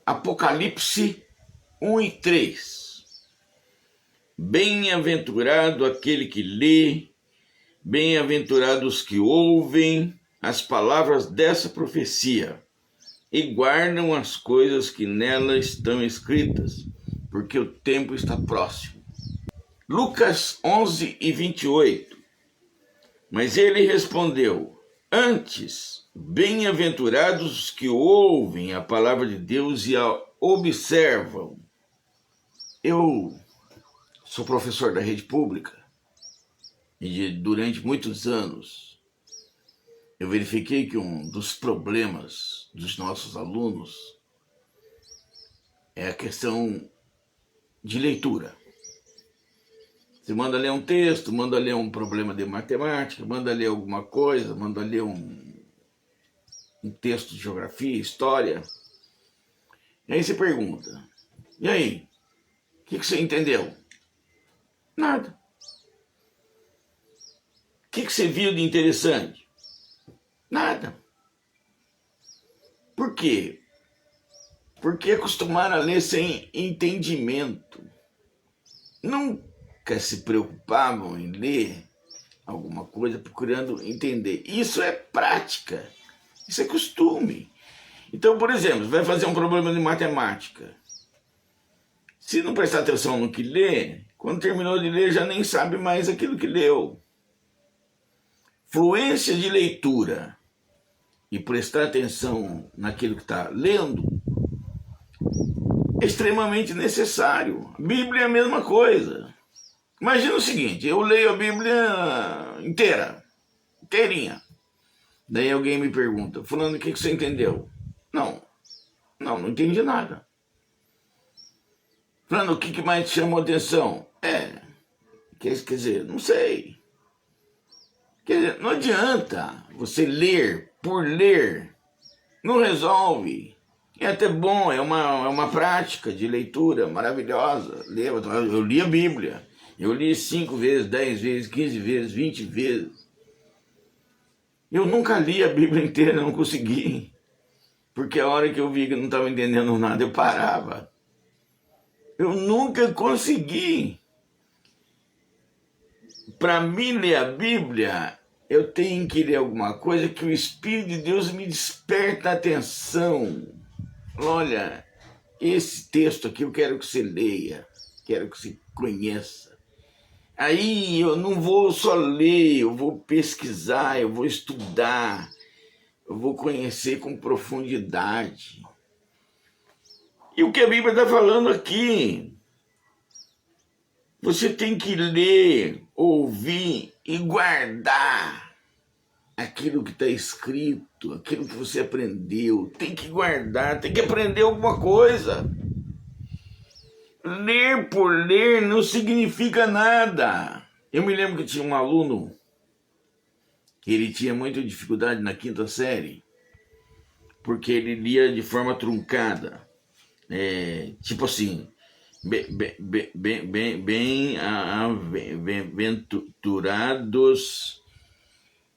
Apocalipse 1 e 3. Bem-aventurado aquele que lê, bem-aventurados os que ouvem as palavras dessa profecia e guardam as coisas que nela estão escritas, porque o tempo está próximo. Lucas 11 e 28. Mas ele respondeu: antes, bem-aventurados os que ouvem a palavra de Deus e a observam. Eu sou professor da rede pública e durante muitos anos eu verifiquei que um dos problemas dos nossos alunos é a questão de leitura. Você manda ler um texto, manda ler um problema de matemática, manda ler alguma coisa, manda ler um texto de geografia, história. E aí você pergunta: e aí, o que você entendeu? Nada. O que você viu de interessante? Nada. Por quê? Porque acostumaram a ler sem entendimento. Nunca se preocupavam em ler alguma coisa procurando entender. Isso é prática. Isso é costume. Então, por exemplo, você vai fazer um problema de matemática. Se não prestar atenção no que lê, quando terminou de ler já nem sabe mais aquilo que leu. Fluência de leitura e prestar atenção naquilo que está lendo é extremamente necessário. A Bíblia é a mesma coisa. Imagina o seguinte: eu leio a Bíblia inteirinha. Daí alguém me pergunta: fulano, o que você entendeu? Não entendi nada. Fulano, o que mais te chamou a atenção? Quer dizer, não sei. Quer dizer, não adianta você ler por ler. Não resolve. É até bom, é uma prática de leitura maravilhosa. Eu li a Bíblia. Eu li 5 vezes, 10 vezes, 15 vezes, 20 vezes. Eu nunca li a Bíblia inteira, não consegui. Porque a hora que eu vi que não estava entendendo nada, eu parava. Eu nunca consegui. Para mim ler a Bíblia, eu tenho que ler alguma coisa que o Espírito de Deus me desperta a atenção. Olha, esse texto aqui eu quero que você leia, quero que você conheça. Aí eu não vou só ler, eu vou pesquisar, eu vou estudar, eu vou conhecer com profundidade. E o que a Bíblia está falando aqui? Você tem que ler, ouvir e guardar aquilo que está escrito, aquilo que você aprendeu. Tem que guardar, tem que aprender alguma coisa. Ler por ler não significa nada. Eu me lembro que tinha um aluno que ele tinha muita dificuldade na 5ª série, porque ele lia de forma truncada. Tipo assim: bem-aventurados.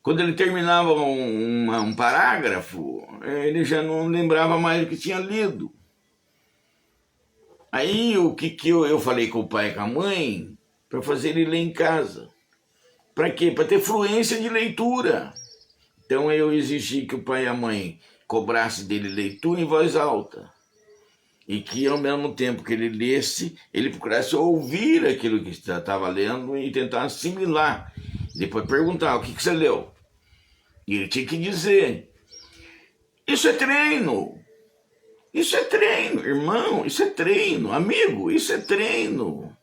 Quando ele terminava um parágrafo, ele já não lembrava mais o que tinha lido. Aí o que eu falei com o pai e com a mãe para fazer ele ler em casa. Para quê? Para ter fluência de leitura. Então eu exigi que o pai e a mãe cobrassem dele leitura em voz alta. E que ao mesmo tempo que ele lesse, ele procurasse ouvir aquilo que estava lendo e tentar assimilar. Depois perguntar: o que você leu? E ele tinha que dizer. Isso é treino. Isso é treino, irmão. Isso é treino. Amigo, isso é treino.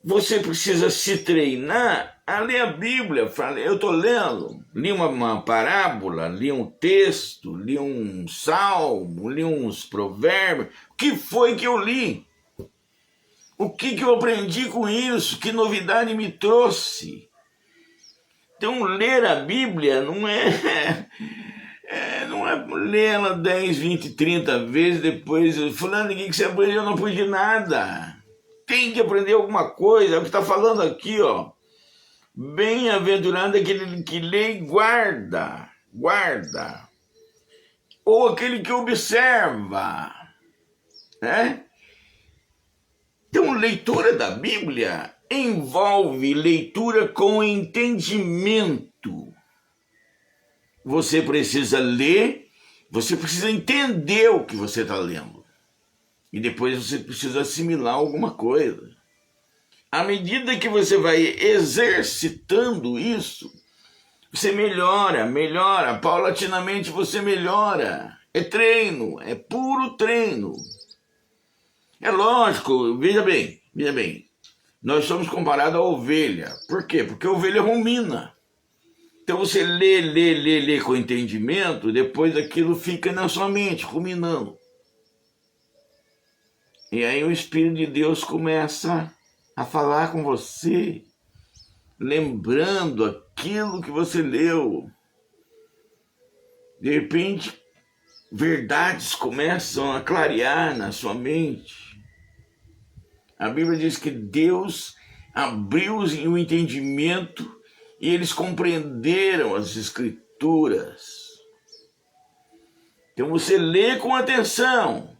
Você precisa se treinar a ler a Bíblia. Eu estou lendo, li uma parábola, li um texto, li um salmo, li uns provérbios. O que foi que eu li? O que eu aprendi com isso? Que novidade me trouxe? Então, ler a Bíblia não é ler ela 10, 20, 30 vezes, depois fulano, o que você aprendeu? Eu não aprendi nada. Tem que aprender alguma coisa. É o que está falando aqui, ó. Bem-aventurado aquele que lê e guarda. Ou aquele que observa. né? Então, leitura da Bíblia envolve leitura com entendimento. Você precisa ler, você precisa entender o que você está lendo. E depois você precisa assimilar alguma coisa. À medida que você vai exercitando isso, você melhora, paulatinamente você melhora. É treino, é puro treino. É lógico, veja bem, nós somos comparados à ovelha. Por quê? Porque a ovelha rumina. Então você lê com entendimento, depois aquilo fica na sua mente, ruminando. E aí o Espírito de Deus começa a falar com você, lembrando aquilo que você leu. De repente, verdades começam a clarear na sua mente. A Bíblia diz que Deus abriu o entendimento e eles compreenderam as Escrituras. Então você lê com atenção.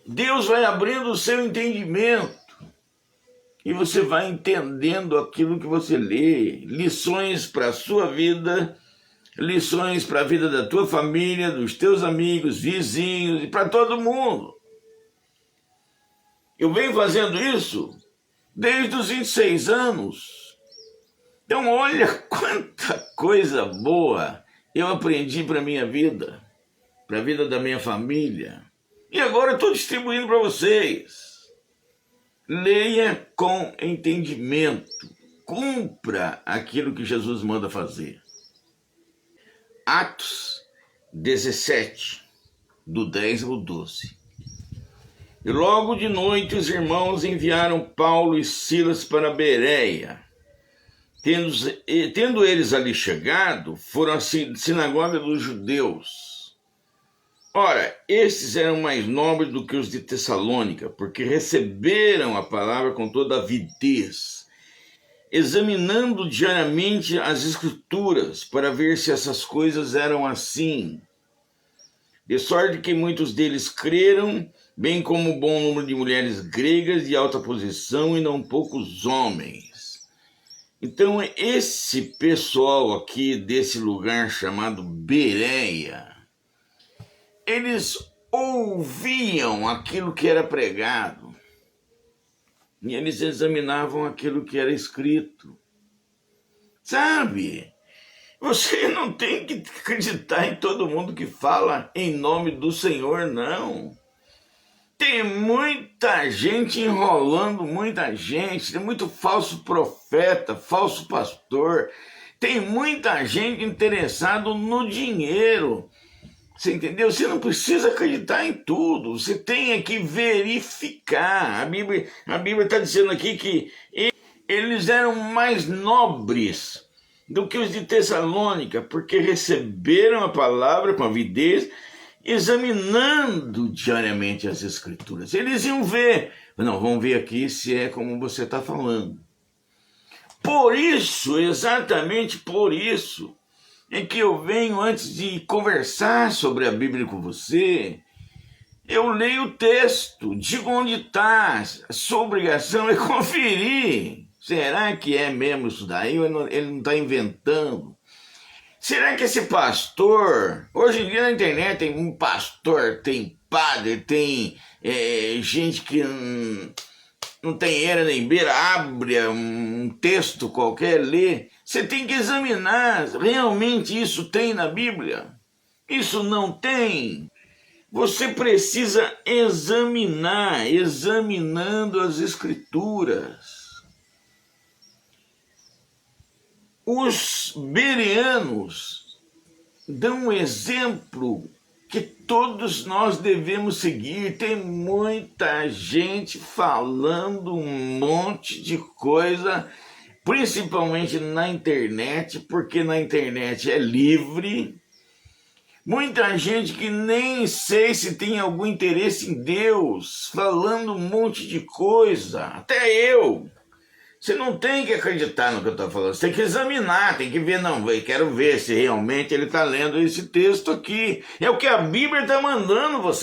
Deus vai abrindo o seu entendimento e você vai entendendo aquilo que você lê. Lições para a sua vida, lições para a vida da tua família, dos teus amigos, vizinhos e para todo mundo. Eu venho fazendo isso desde os 26 anos. Então olha quanta coisa boa eu aprendi para a minha vida, para a vida da minha família. E agora estou distribuindo para vocês. Leia com entendimento. Cumpra aquilo que Jesus manda fazer. Atos 17, do 10 ao 12. E logo de noite os irmãos enviaram Paulo e Silas para Bereia. Tendo eles ali chegado, foram à sinagoga dos judeus. Ora, estes eram mais nobres do que os de Tessalônica, porque receberam a palavra com toda avidez, examinando diariamente as Escrituras, para ver se essas coisas eram assim. De sorte que muitos deles creram, bem como um bom número de mulheres gregas de alta posição e não poucos homens. Então, esse pessoal aqui desse lugar chamado Bereia, eles ouviam aquilo que era pregado e eles examinavam aquilo que era escrito. Sabe? Você não tem que acreditar em todo mundo que fala em nome do Senhor, não. Tem muita gente enrolando muita gente, tem muito falso profeta, falso pastor, tem muita gente interessada no dinheiro. Você entendeu? Você não precisa acreditar em tudo, você tem que verificar. A Bíblia está dizendo aqui que eles eram mais nobres do que os de Tessalônica, porque receberam a palavra com avidez, examinando diariamente as Escrituras. Eles iam ver, não, vamos ver aqui se é como você está falando. Por isso, exatamente por isso, é que eu venho, antes de conversar sobre a Bíblia com você, eu leio o texto, digo onde está, a sua obrigação é conferir. Será que é mesmo isso daí ou ele não está inventando? Será que esse pastor, hoje em dia na internet tem um pastor, tem padre, tem gente que não tem era nem beira, abre um texto qualquer, lê. Você tem que examinar, realmente isso tem na Bíblia? Isso não tem? Você precisa examinar, examinando as Escrituras. Os bereanos dão um exemplo que todos nós devemos seguir. Tem muita gente falando um monte de coisa, principalmente na internet, porque na internet é livre. Muita gente que nem sei se tem algum interesse em Deus, falando um monte de coisa, até eu. Você não tem que acreditar no que eu estou falando, você tem que examinar, tem que ver, não, eu quero ver se realmente ele está lendo esse texto aqui. É o que a Bíblia está mandando você.